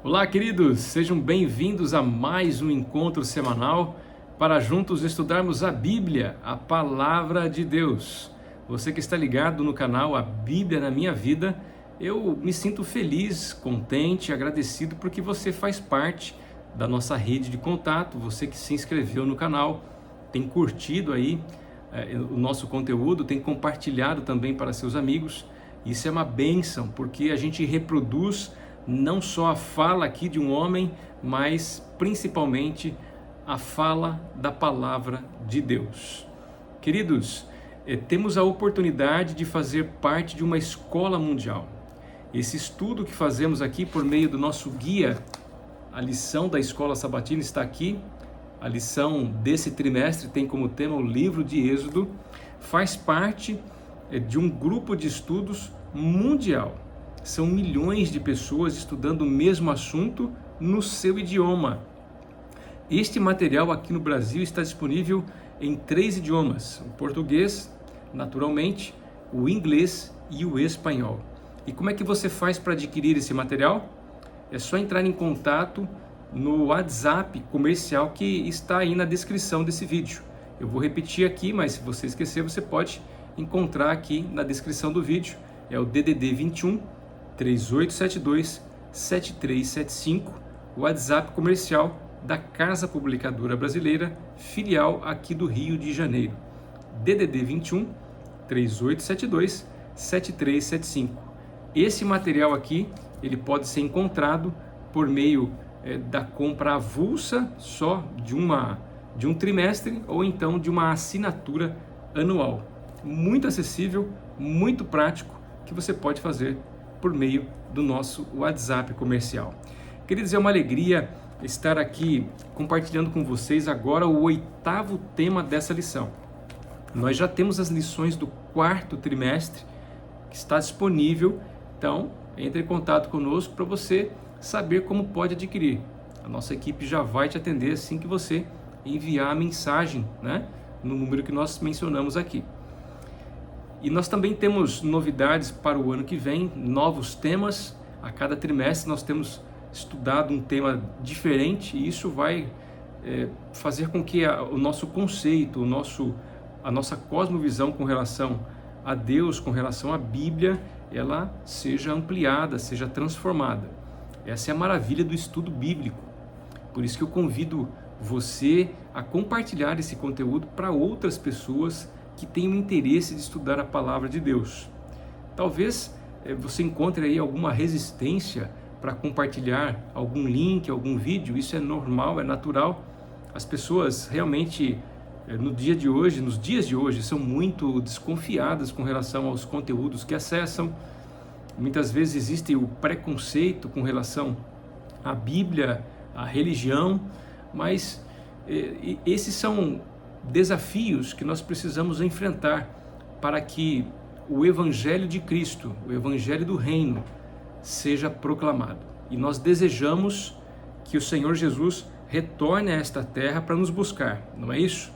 Olá, queridos! Sejam bem-vindos a mais um encontro semanal para juntos estudarmos a Bíblia, a Palavra de Deus. Você que está ligado no canal A Bíblia na Minha Vida, eu me sinto feliz, contente, agradecido porque você faz parte da nossa rede de contato, você que se inscreveu no canal, tem curtido aí o nosso conteúdo, tem compartilhado também para seus amigos. Isso é uma bênção, porque a gente reproduz não só a fala aqui de um homem, mas principalmente a fala da palavra de Deus. Queridos, temos a oportunidade de fazer parte de uma escola mundial. Esse estudo que fazemos aqui por meio do nosso guia, a lição da Escola Sabatina está aqui. A lição desse trimestre tem como tema o livro de Êxodo, faz parte de um grupo de estudos mundial. São milhões de pessoas estudando o mesmo assunto no seu idioma. Este material aqui no Brasil está disponível em 3 idiomas: o português, naturalmente, o inglês e o espanhol. E como é que você faz para adquirir esse material? É só entrar em contato no WhatsApp comercial que está aí na descrição desse vídeo. Eu vou repetir aqui, mas se você esquecer, você pode encontrar aqui na descrição do vídeo. É o DDD 21 3872 7375, o WhatsApp comercial da Casa Publicadora Brasileira, filial aqui do Rio de Janeiro. DDD 21 3872 7375. Esse material aqui, ele pode ser encontrado por meio da compra avulsa só de um trimestre ou então de uma assinatura anual. Muito acessível, muito prático, que você pode fazer por meio do nosso WhatsApp comercial. Queridos, é uma alegria estar aqui compartilhando com vocês agora o 8º tema dessa lição. Nós já temos as lições do 4º trimestre que está disponível, então entre em contato conosco para você saber como pode adquirir. A nossa equipe já vai te atender assim que você enviar a mensagem, no número que nós mencionamos aqui. E nós também temos novidades para o ano que vem, novos temas. A cada trimestre nós temos estudado um tema diferente e isso vai fazer com que o nosso conceito, a nossa cosmovisão com relação a Deus, com relação à Bíblia, ela seja ampliada, seja transformada. Essa é a maravilha do estudo bíblico. Por isso que eu convido você a compartilhar esse conteúdo para outras pessoas que tenham interesse de estudar a palavra de Deus. Talvez você encontre aí alguma resistência para compartilhar algum link, algum vídeo. Isso é normal, é natural. As pessoas realmente nos dias de hoje são muito desconfiadas com relação aos conteúdos que acessam. Muitas vezes existe o preconceito com relação à Bíblia, à religião, mas esses são desafios que nós precisamos enfrentar para que o Evangelho de Cristo, o Evangelho do Reino, seja proclamado. E nós desejamos que o Senhor Jesus retorne a esta terra para nos buscar, não é isso?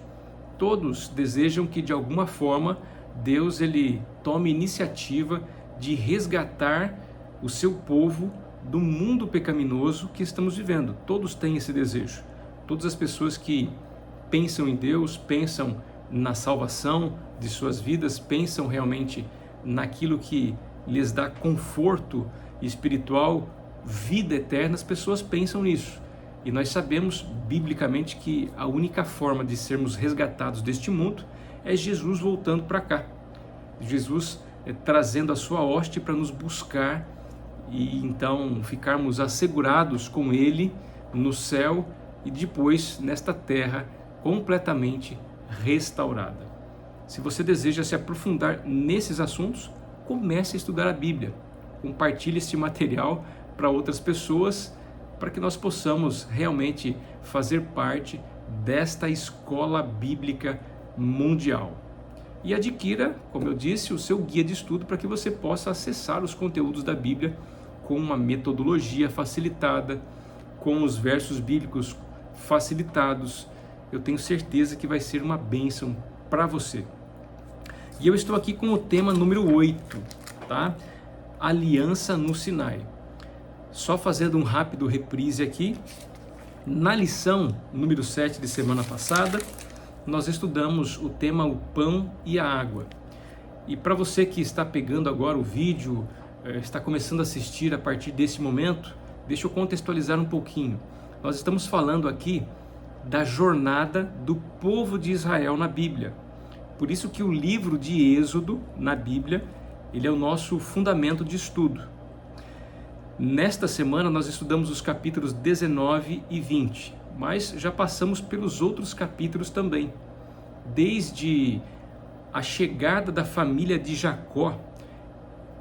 Todos desejam que de alguma forma Deus ele tome iniciativa de resgatar o seu povo do mundo pecaminoso que estamos vivendo. Todos têm esse desejo. Todas as pessoas que pensam em Deus, pensam na salvação de suas vidas, pensam realmente naquilo que lhes dá conforto espiritual, vida eterna, as pessoas pensam nisso. E nós sabemos biblicamente que a única forma de sermos resgatados deste mundo é Jesus voltando para cá. Jesus trazendo a sua hoste para nos buscar e então ficarmos assegurados com Ele no céu e depois nesta terra completamente restaurada. Se você deseja se aprofundar nesses assuntos, comece a estudar a Bíblia. Compartilhe este material para outras pessoas, para que nós possamos realmente fazer parte desta escola bíblica mundial. E adquira, como eu disse, o seu guia de estudo para que você possa acessar os conteúdos da Bíblia com uma metodologia facilitada, com os versos bíblicos facilitados. Eu tenho certeza que vai ser uma bênção para você. E eu estou aqui com o tema número 8, tá? Aliança no Sinai. Só fazendo um rápido reprise aqui, na lição número 7 de semana passada, nós estudamos o tema o pão e a água. E para você que está pegando agora o vídeo, está começando a assistir a partir desse momento, deixa eu contextualizar um pouquinho. Nós estamos falando aqui da jornada do povo de Israel na Bíblia. Por isso que o livro de Êxodo, na Bíblia, ele é o nosso fundamento de estudo. Nesta semana nós estudamos os capítulos 19 e 20, mas já passamos pelos outros capítulos também. Desde a chegada da família de Jacó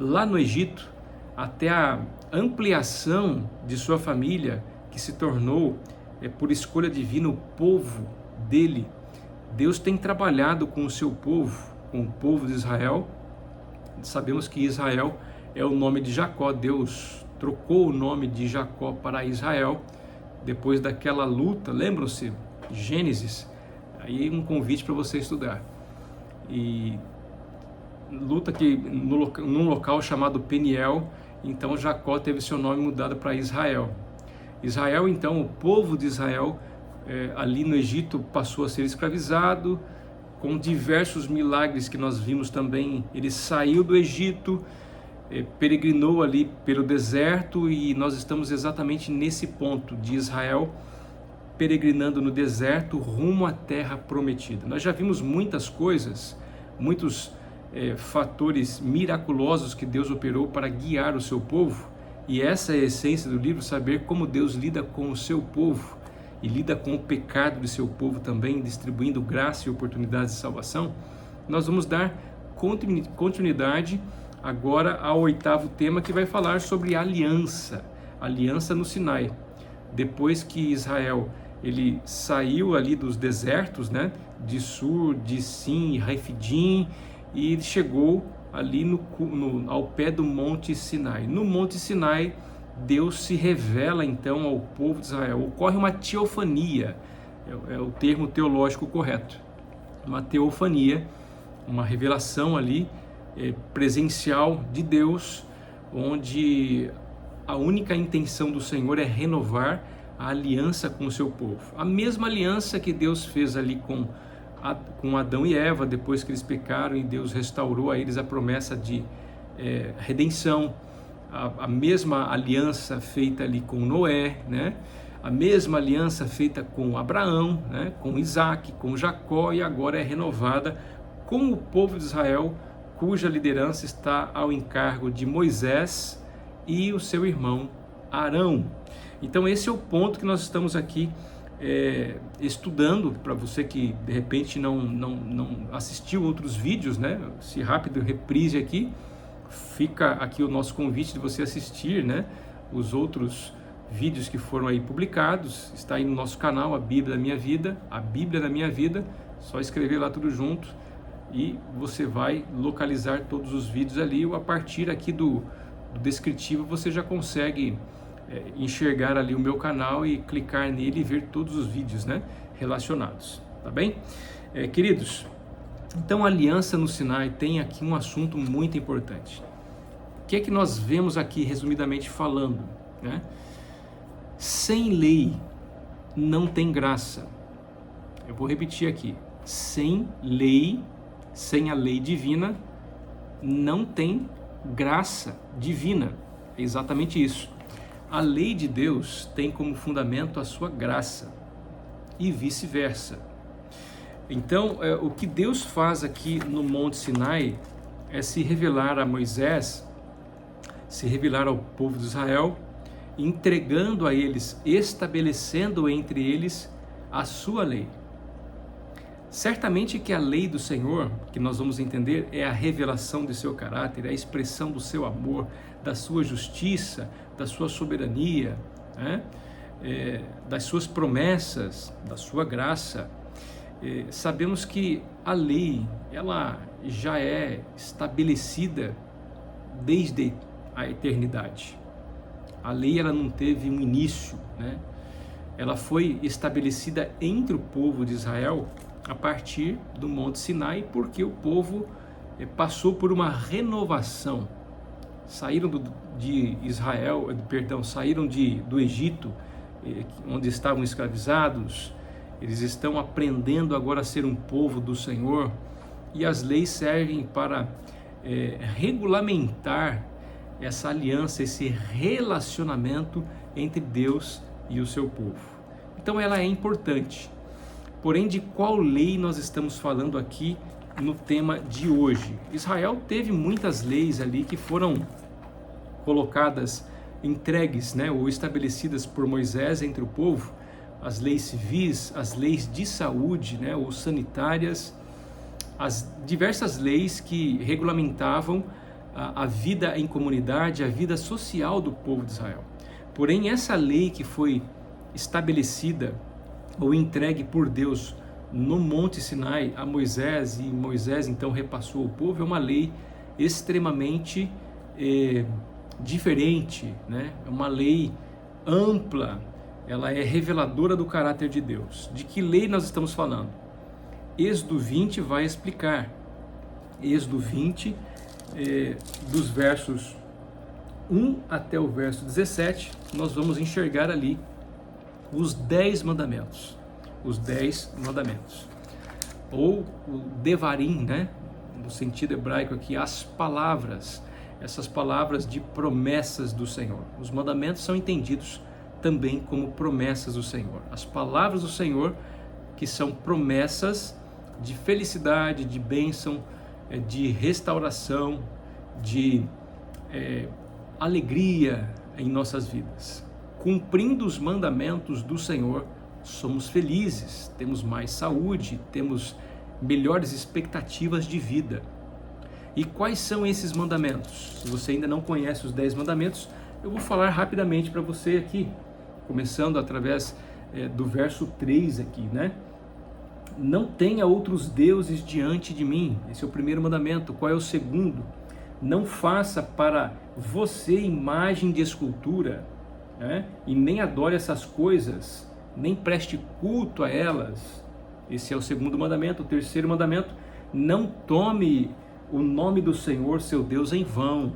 lá no Egito, até a ampliação de sua família, que se tornou, por escolha divina, o povo dele. Deus tem trabalhado com o seu povo, com o povo de Israel. Sabemos que Israel é o nome de Jacó. Deus trocou o nome de Jacó para Israel, depois daquela luta, lembram-se? Gênesis, aí um convite para você estudar. E luta que num local chamado Peniel, então Jacó teve seu nome mudado para Israel. Israel, então, o povo de Israel, ali no Egito passou a ser escravizado, com diversos milagres que nós vimos também. Ele saiu do Egito, peregrinou ali pelo deserto, e nós estamos exatamente nesse ponto de Israel peregrinando no deserto rumo à terra prometida. Nós já vimos muitas coisas, muitos fatores miraculosos que Deus operou para guiar o seu povo, e essa é a essência do livro, saber como Deus lida com o seu povo e lida com o pecado de seu povo também, distribuindo graça e oportunidades de salvação. Nós vamos dar continuidade agora ao 8º tema, que vai falar sobre aliança no Sinai. Depois que Israel ele saiu ali dos desertos, né, de Sur, de Sim e Refidim, e ele chegou ali ao pé do Monte Sinai. No Monte Sinai, Deus se revela então ao povo de Israel. Ocorre uma teofania, é o termo teológico correto. Uma teofania, uma revelação ali presencial de Deus, onde a única intenção do Senhor é renovar a aliança com o seu povo. A mesma aliança que Deus fez ali com Adão e Eva, depois que eles pecaram, e Deus restaurou a eles a promessa de redenção. A mesma aliança feita ali com Noé, né? A mesma aliança feita com Abraão, né? Com Isaac, com Jacó, e agora é renovada com o povo de Israel, cuja liderança está ao encargo de Moisés e o seu irmão Arão. Então esse é o ponto que nós estamos aqui estudando. Para você que de repente não assistiu outros vídeos, né? Esse rápido reprise aqui, fica aqui o nosso convite de você assistir, né, os outros vídeos que foram aí publicados. Está aí no nosso canal, a Bíblia da Minha Vida, a Bíblia da Minha Vida, só escrever lá tudo junto e você vai localizar todos os vídeos ali, ou a partir aqui do descritivo você já consegue enxergar ali o meu canal e clicar nele e ver todos os vídeos, né, relacionados, tá bem? Queridos, então a aliança no Sinai tem aqui um assunto muito importante. O que é que nós vemos aqui, resumidamente falando, né? Sem lei não tem graça. Eu vou repetir aqui: sem lei, sem a lei divina, não tem graça divina. É exatamente isso. A lei de Deus tem como fundamento a sua graça e vice-versa. Então, o que Deus faz aqui no Monte Sinai é se revelar a Moisés, se revelar ao povo de Israel, entregando a eles, estabelecendo entre eles a sua lei. Certamente que a lei do Senhor, que nós vamos entender, é a revelação de seu caráter, é a expressão do seu amor, da sua justiça, da sua soberania, né? Das suas promessas, da sua graça. Sabemos que a lei, ela já é estabelecida desde a eternidade. A lei, ela não teve um início, né? Ela foi estabelecida entre o povo de Israel a partir do Monte Sinai, porque o povo passou por uma renovação saíram de Israel, saíram do Egito, onde estavam escravizados. Eles estão aprendendo agora a ser um povo do Senhor, e as leis servem para regulamentar essa aliança, esse relacionamento entre Deus e o seu povo. Então ela é importante. Porém, de qual lei nós estamos falando aqui no tema de hoje? Israel teve muitas leis ali que foram colocadas, entregues, ou estabelecidas por Moisés entre o povo, as leis civis, as leis de saúde, ou sanitárias, as diversas leis que regulamentavam a vida em comunidade, a vida social do povo de Israel. Porém, essa lei que foi estabelecida ou entregue por Deus no Monte Sinai a Moisés, e Moisés então repassou ao povo, é uma lei extremamente diferente, é uma lei ampla, ela é reveladora do caráter de Deus. De que lei nós estamos falando? Êxodo 20 vai explicar. Êxodo 20, dos versos 1 até o verso 17, nós vamos enxergar ali os 10 mandamentos. Os 10 mandamentos. Ou o Devarim, no sentido hebraico aqui, as palavras, essas palavras de promessas do Senhor. Os mandamentos são entendidos também como promessas do Senhor. As palavras do Senhor, que são promessas de felicidade, de bênção, de restauração, de alegria em nossas vidas. Cumprindo os mandamentos do Senhor, somos felizes, temos mais saúde, temos melhores expectativas de vida. E quais são esses mandamentos? Se você ainda não conhece os 10 mandamentos, eu vou falar rapidamente para você aqui, começando através do verso 3 aqui, Não tenha outros deuses diante de mim. Esse é o primeiro mandamento. Qual é o segundo? Não faça para você imagem de escultura, e nem adore essas coisas, nem preste culto a elas. Esse é o segundo mandamento. O terceiro mandamento: não tome o nome do Senhor, seu Deus, em vão.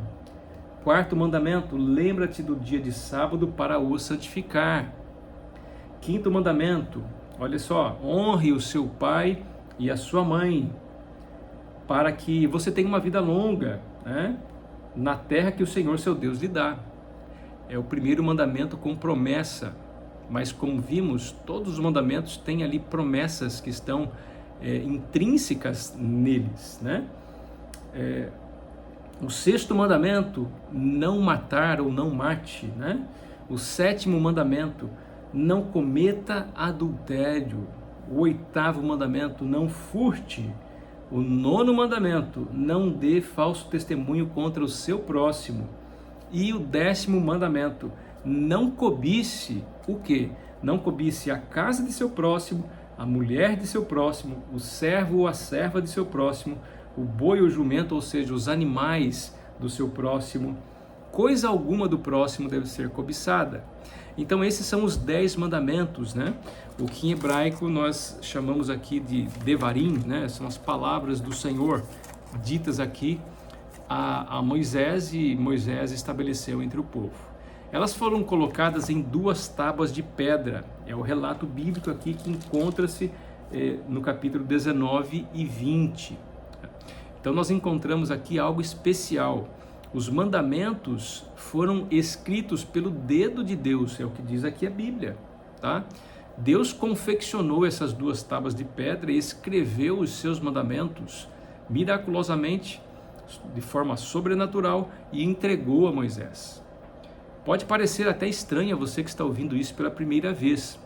Quarto mandamento: lembra-te do dia de sábado para o santificar. Quinto mandamento: olha só, honre o seu pai e a sua mãe, para que você tenha uma vida longa, na terra que o Senhor, seu Deus, lhe dá. É o primeiro mandamento com promessa, mas como vimos, todos os mandamentos têm ali promessas que estão intrínsecas neles, O sexto mandamento: não matar ou não mate, O sétimo mandamento: não cometa adultério. O oitavo mandamento: não furte. O nono mandamento: não dê falso testemunho contra o seu próximo. E o 10º mandamento: não cobice o quê? Não cobice a casa de seu próximo, a mulher de seu próximo, o servo ou a serva de seu próximo, o boi ou o jumento, ou seja, os animais do seu próximo. Coisa alguma do próximo deve ser cobiçada. Então esses são os 10 mandamentos, O que em hebraico nós chamamos aqui de Devarim, São as palavras do Senhor ditas aqui a Moisés, e Moisés estabeleceu entre o povo. Elas foram colocadas em 2 tábuas de pedra. É o relato bíblico aqui que encontra-se no capítulo 19 e 20. Então nós encontramos aqui algo especial. Os mandamentos foram escritos pelo dedo de Deus, é o que diz aqui a Bíblia, Deus confeccionou essas 2 tábuas de pedra e escreveu os seus mandamentos miraculosamente, de forma sobrenatural, e entregou a Moisés. Pode parecer até estranho a você que está ouvindo isso pela primeira vez.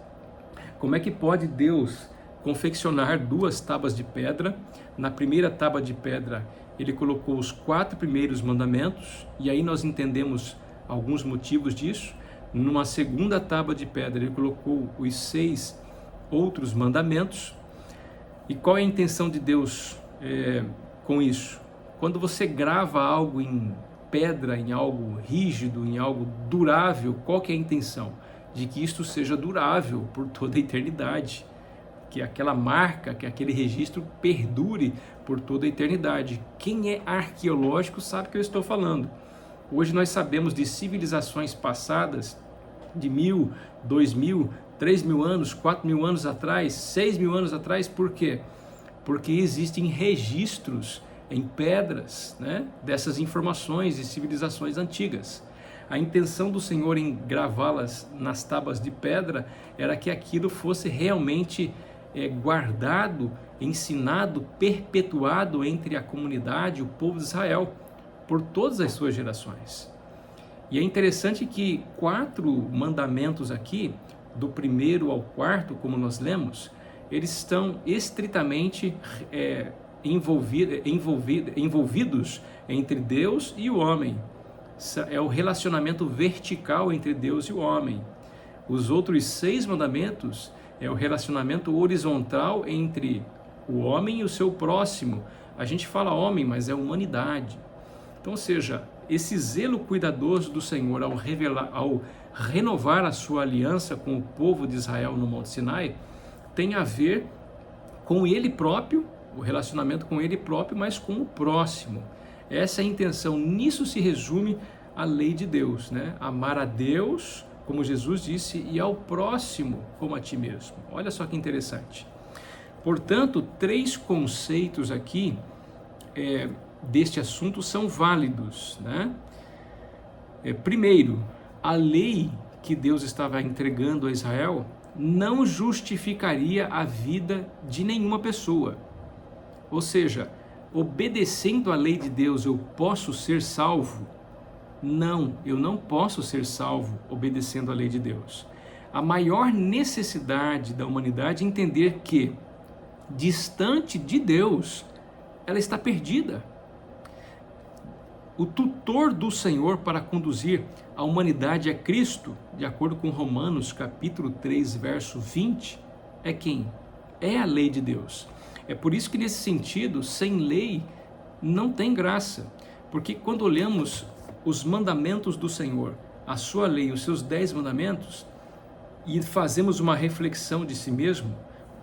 Como é que pode Deus confeccionar 2 tábuas de pedra? Na primeira tábua de pedra ele colocou os 4 primeiros mandamentos, e aí nós entendemos alguns motivos disso. Numa segunda tábua de pedra ele colocou os 6 outros mandamentos. E qual é a intenção de Deus com isso? Quando você grava algo em pedra, em algo rígido, em algo durável, qual que é a intenção? De que isto seja durável por toda a eternidade, que aquela marca, que aquele registro perdure por toda a eternidade. Quem é arqueológico sabe o que eu estou falando. Hoje nós sabemos de civilizações passadas de 1.000, 2.000, 3.000 anos, 4.000 anos atrás, 6.000 anos atrás. Por quê? Porque existem registros em pedras, né, dessas informações de civilizações antigas. A intenção do Senhor em gravá-las nas tábuas de pedra era que aquilo fosse realmente guardado, ensinado, perpetuado entre a comunidade, o povo de Israel, por todas as suas gerações. E é interessante que 4 mandamentos aqui, do 1º ao 4º, como nós lemos, eles estão estritamente envolvidos entre Deus e o homem. É o relacionamento vertical entre Deus e o homem. Os outros 6 mandamentos é o relacionamento horizontal entre o homem e o seu próximo. A gente fala homem, mas é humanidade. Então, ou seja, esse zelo cuidadoso do Senhor ao renovar a sua aliança com o povo de Israel no Monte Sinai, tem a ver com ele próprio, o relacionamento com ele próprio, mas com o próximo. Essa é a intenção. Nisso se resume a lei de Deus, né? Amar a Deus, como Jesus disse, e ao próximo como a ti mesmo. Olha só que interessante. Portanto, 3 conceitos aqui deste assunto são válidos, né? Primeiro, a lei que Deus estava entregando a Israel não justificaria a vida de nenhuma pessoa. Ou seja, obedecendo à lei de Deus eu posso ser salvo? Não, eu não posso ser salvo obedecendo à lei de Deus. A maior necessidade da humanidade é entender que, distante de Deus, ela está perdida. O tutor do Senhor para conduzir a humanidade a Cristo, de acordo com Romanos capítulo 3, verso 20, é quem? É a lei de Deus. É por isso que, nesse sentido, sem lei não tem graça. Porque quando olhamos os mandamentos do Senhor, a sua lei, os seus 10 mandamentos, e fazemos uma reflexão de si mesmo,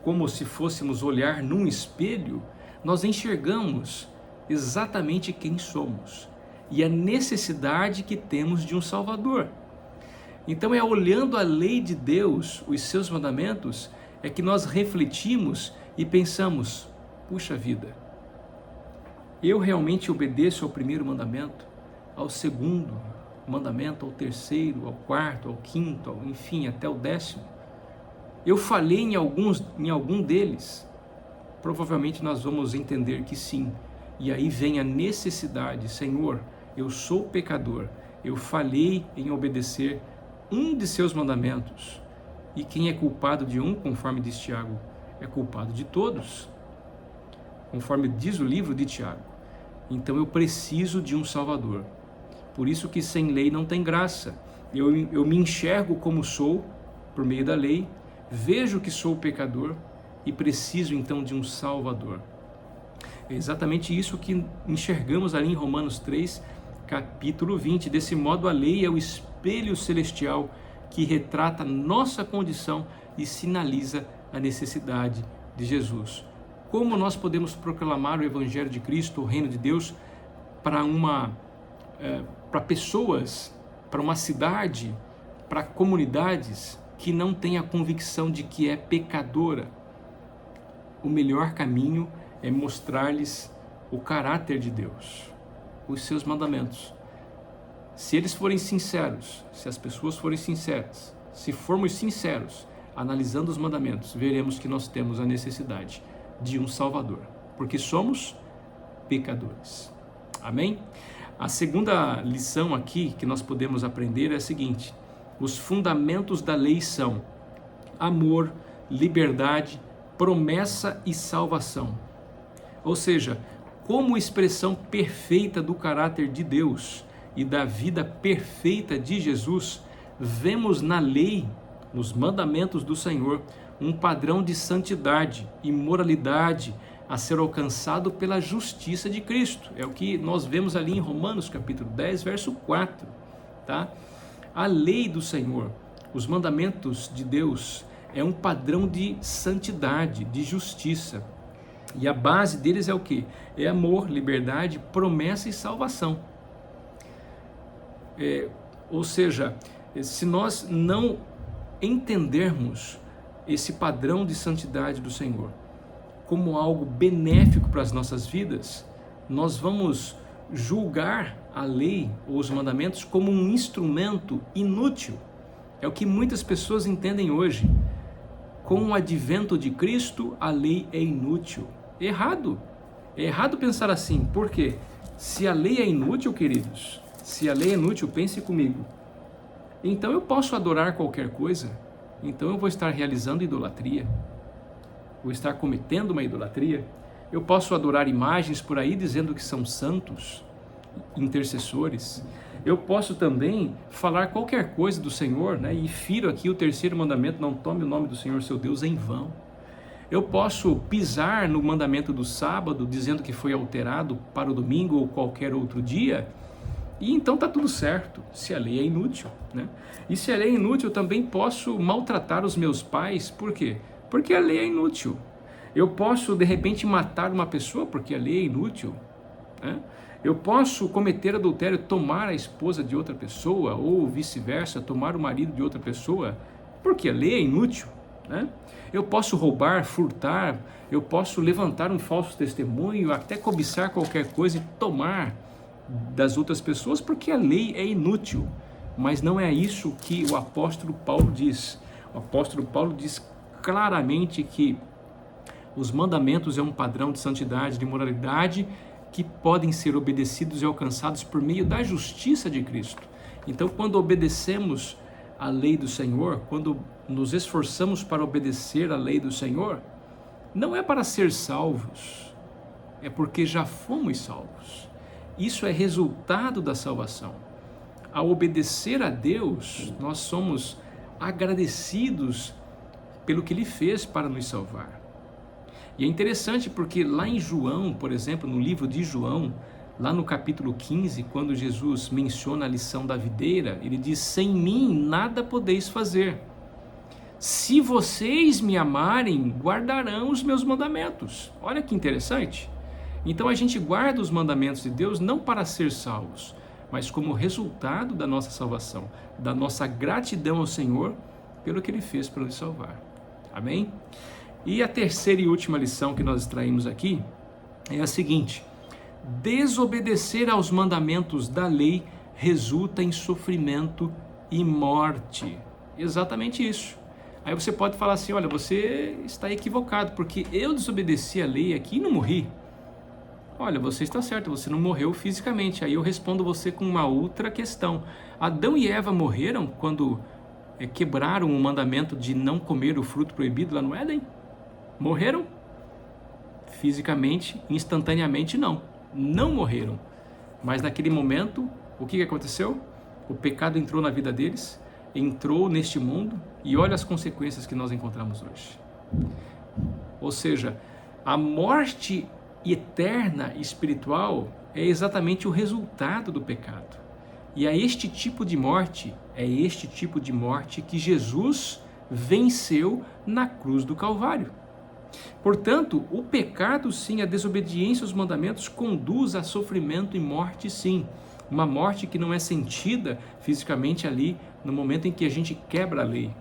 como se fôssemos olhar num espelho, nós enxergamos exatamente quem somos e a necessidade que temos de um Salvador. Então é olhando a lei de Deus, os seus mandamentos, é que nós refletimos e pensamos, puxa vida, eu realmente obedeço ao 1º mandamento, ao 2º mandamento, ao 3º, ao 4º, ao 5º, enfim, até o 10º. Eu falhei em algum deles? Provavelmente nós vamos entender que sim. E aí vem a necessidade, Senhor, eu sou pecador, eu falhei em obedecer um de seus mandamentos. E quem é culpado de um, conforme diz Tiago, é culpado de todos, conforme diz o livro de Tiago. Então eu preciso de um Salvador. Por isso que sem lei não tem graça. Eu me enxergo como sou, por meio da lei, vejo que sou pecador e preciso então de um Salvador. É exatamente isso que enxergamos ali em Romanos 3, capítulo 20. Desse modo, a lei é o espelho celestial que retrata nossa condição e sinaliza a necessidade de Jesus. Como nós podemos proclamar o Evangelho de Cristo, o Reino de Deus, para pessoas, para uma cidade, para comunidades que não têm a convicção de que é pecadora? O melhor caminho é mostrar-lhes o caráter de Deus, os seus mandamentos. Se eles forem sinceros, se as pessoas forem sinceras, se formos sinceros, analisando os mandamentos, veremos que nós temos a necessidade de um Salvador, porque somos pecadores. Amém? A segunda lição aqui que nós podemos aprender é a seguinte: os fundamentos da lei são amor, liberdade, promessa e salvação. Ou seja, como expressão perfeita do caráter de Deus e da vida perfeita de Jesus, vemos na lei, nos mandamentos do Senhor, um padrão de santidade e moralidade a ser alcançado pela justiça de Cristo. É o que nós vemos ali em Romanos capítulo 10, verso 4. Tá? A lei do Senhor, os mandamentos de Deus, é um padrão de santidade, de justiça. E a base deles é o quê? É amor, liberdade, promessa e salvação. Ou seja, se nós não entendermos esse padrão de santidade do Senhor como algo benéfico para as nossas vidas, nós vamos julgar a lei ou os mandamentos como um instrumento inútil. É o que muitas pessoas entendem hoje. Com o advento de Cristo, a lei é inútil. Errado. É errado pensar assim. Por quê? Se a lei é inútil, queridos, se a lei é inútil, pense comigo. Então eu posso adorar qualquer coisa. Então eu vou estar realizando idolatria. Vou estar cometendo uma idolatria. Eu posso adorar imagens por aí dizendo que são santos, intercessores. Eu posso também falar qualquer coisa do Senhor, né? E firo aqui o terceiro mandamento: não tome o nome do Senhor seu Deus em vão. Eu posso pisar no mandamento do sábado, dizendo que foi alterado para o domingo ou qualquer outro dia, e então está tudo certo, se a lei é inútil, né? E se a lei é inútil, eu também posso maltratar os meus pais. Por quê? Porque a lei é inútil. Eu posso, de repente, matar uma pessoa porque a lei é inútil, né? Eu posso cometer adultério, tomar a esposa de outra pessoa, ou vice-versa, tomar o marido de outra pessoa, porque a lei é inútil, né? Eu posso roubar, furtar, eu posso levantar um falso testemunho, até cobiçar qualquer coisa e tomar das outras pessoas, porque a lei é inútil. Mas não é isso que o apóstolo Paulo diz. O apóstolo Paulo diz claramente que os mandamentos é um padrão de santidade, de moralidade, que podem ser obedecidos e alcançados por meio da justiça de Cristo. Então, quando obedecemos a lei do Senhor, quando nos esforçamos para obedecer a lei do Senhor, não é para ser salvos, é porque já fomos salvos. Isso é resultado da salvação. Ao obedecer a Deus, nós somos agradecidos pelo que Ele fez para nos salvar. E é interessante porque lá em João, por exemplo, no livro de João, lá no capítulo 15, quando Jesus menciona a lição da videira, ele diz: sem mim nada podeis fazer. Se vocês me amarem, guardarão os meus mandamentos. Olha que interessante. Então a gente guarda os mandamentos de Deus não para ser salvos, mas como resultado da nossa salvação, da nossa gratidão ao Senhor pelo que Ele fez para nos salvar. Amém? E a terceira e última lição que nós extraímos aqui é a seguinte: desobedecer aos mandamentos da lei resulta em sofrimento e morte. Exatamente isso. Aí você pode falar assim: olha, você está equivocado, porque eu desobedeci a lei aqui e não morri. Olha, você está certo, você não morreu fisicamente. Aí eu respondo você com uma outra questão. Adão e Eva morreram quando quebraram o mandamento de não comer o fruto proibido lá no Éden? Morreram? Fisicamente, instantaneamente não. Não morreram. Mas naquele momento, o que aconteceu? O pecado entrou na vida deles, entrou neste mundo, e olha as consequências que nós encontramos hoje. Ou seja, a morte eterna espiritual é exatamente o resultado do pecado. E é este tipo de morte que Jesus venceu na cruz do Calvário. Portanto, o pecado, sim, a desobediência aos mandamentos conduz a sofrimento e morte, sim. Uma morte que não é sentida fisicamente ali no momento em que a gente quebra a lei,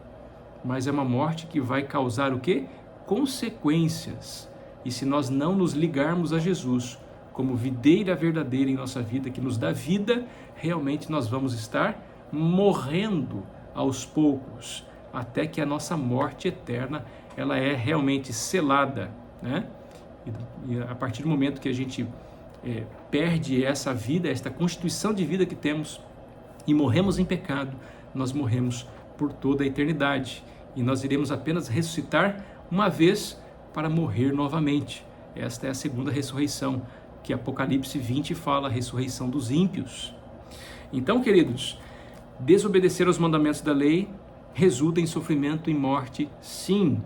mas é uma morte que vai causar o quê? Consequências. E se nós não nos ligarmos a Jesus como videira verdadeira em nossa vida, que nos dá vida, realmente nós vamos estar morrendo aos poucos, até que a nossa morte eterna ela é realmente selada, né? E a partir do momento que a gente perde essa vida, esta constituição de vida que temos e morremos em pecado, nós morremos por toda a eternidade e nós iremos apenas ressuscitar uma vez para morrer novamente. Esta é a segunda ressurreição, que Apocalipse 20 fala, a ressurreição dos ímpios. Então, queridos, desobedecer aos mandamentos da lei resulta em sofrimento e morte, sim.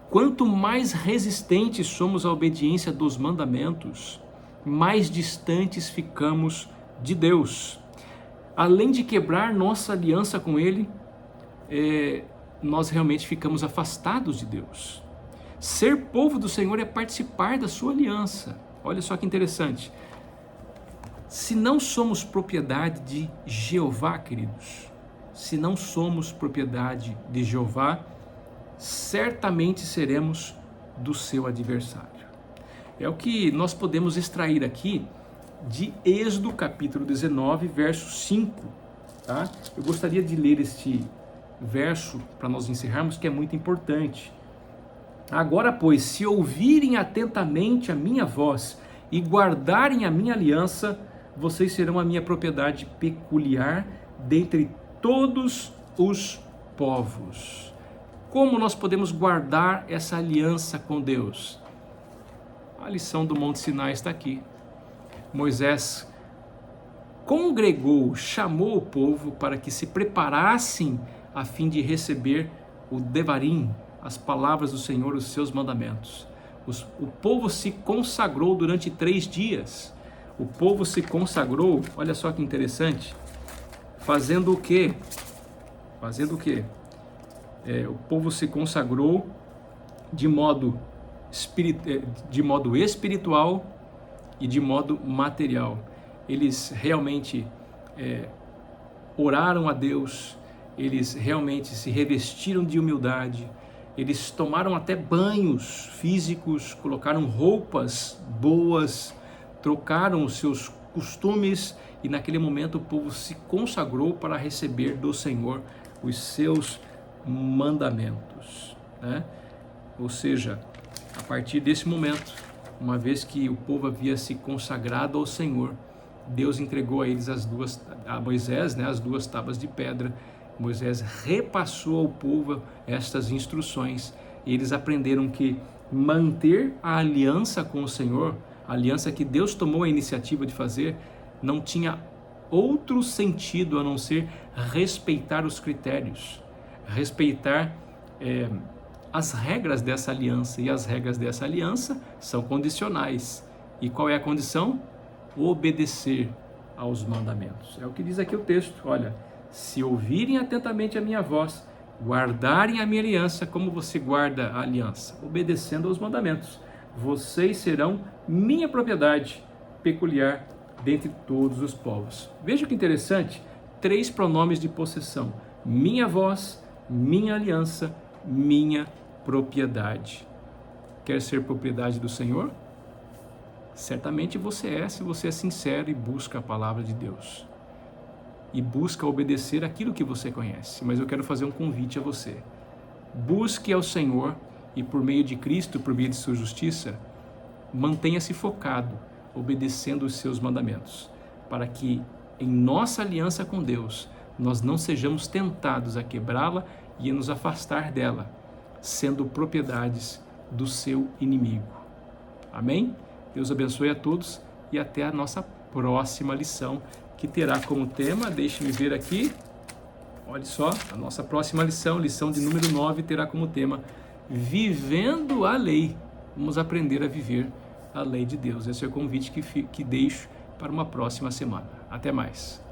Quanto mais resistentes somos à obediência dos mandamentos, mais distantes ficamos de Deus. Além de quebrar nossa aliança com Ele, nós realmente ficamos afastados de Deus. Ser povo do Senhor é participar da sua aliança. Olha só que interessante. Se não somos propriedade de Jeová, queridos, se não somos propriedade de Jeová, certamente seremos do seu adversário. É o que nós podemos extrair aqui de Êxodo capítulo 19, verso 5. Tá? Eu gostaria de ler este verso para nós encerrarmos, que é muito importante. Agora, pois, se ouvirem atentamente a minha voz e guardarem a minha aliança, vocês serão a minha propriedade peculiar dentre todos os povos. Como nós podemos guardar essa aliança com Deus? A lição do Monte Sinai está aqui. Moisés congregou, chamou o povo para que se preparassem a fim de receber o Devarim, as palavras do Senhor, os seus mandamentos. O povo se consagrou durante 3 dias. O povo se consagrou, olha só que interessante, fazendo o quê? Fazendo o quê? O povo se consagrou de modo espiritual e de modo material. Eles realmente oraram a Deus, eles realmente se revestiram de humildade, eles tomaram até banhos físicos, colocaram roupas boas, trocaram os seus costumes, e naquele momento o povo se consagrou para receber do Senhor os seus mandamentos, né? Ou seja, a partir desse momento, uma vez que o povo havia se consagrado ao Senhor, Deus entregou a eles a Moisés, né, as 2 tábuas de pedra. Moisés repassou ao povo estas instruções, e eles aprenderam que manter a aliança com o Senhor, a aliança que Deus tomou a iniciativa de fazer, não tinha outro sentido a não ser respeitar os critérios, respeitar as regras dessa aliança. E as regras dessa aliança são condicionais. E qual é a condição? Obedecer aos mandamentos. É o que diz aqui o texto. Olha, se ouvirem atentamente a minha voz, guardarem a minha aliança, como você guarda a aliança? Obedecendo aos mandamentos. Vocês serão minha propriedade peculiar dentre todos os povos. Veja que interessante, 3 pronomes de possessão: minha voz, minha aliança, minha propriedade. Quer ser propriedade do Senhor? Certamente você é, se você é sincero e busca a palavra de Deus e busca obedecer aquilo que você conhece. Mas eu quero fazer um convite a você: busque ao Senhor, e por meio de Cristo, por meio de sua justiça, mantenha-se focado, obedecendo os seus mandamentos, para que em nossa aliança com Deus nós não sejamos tentados a quebrá-la e a nos afastar dela, sendo propriedades do seu inimigo. Amém? Deus abençoe a todos e até a nossa próxima lição, que terá como tema, deixe-me ver aqui, olha só, a nossa próxima lição, lição de número 9, terá como tema Vivendo a Lei. Vamos aprender a viver a lei de Deus. Esse é o convite que deixo para uma próxima semana. Até mais.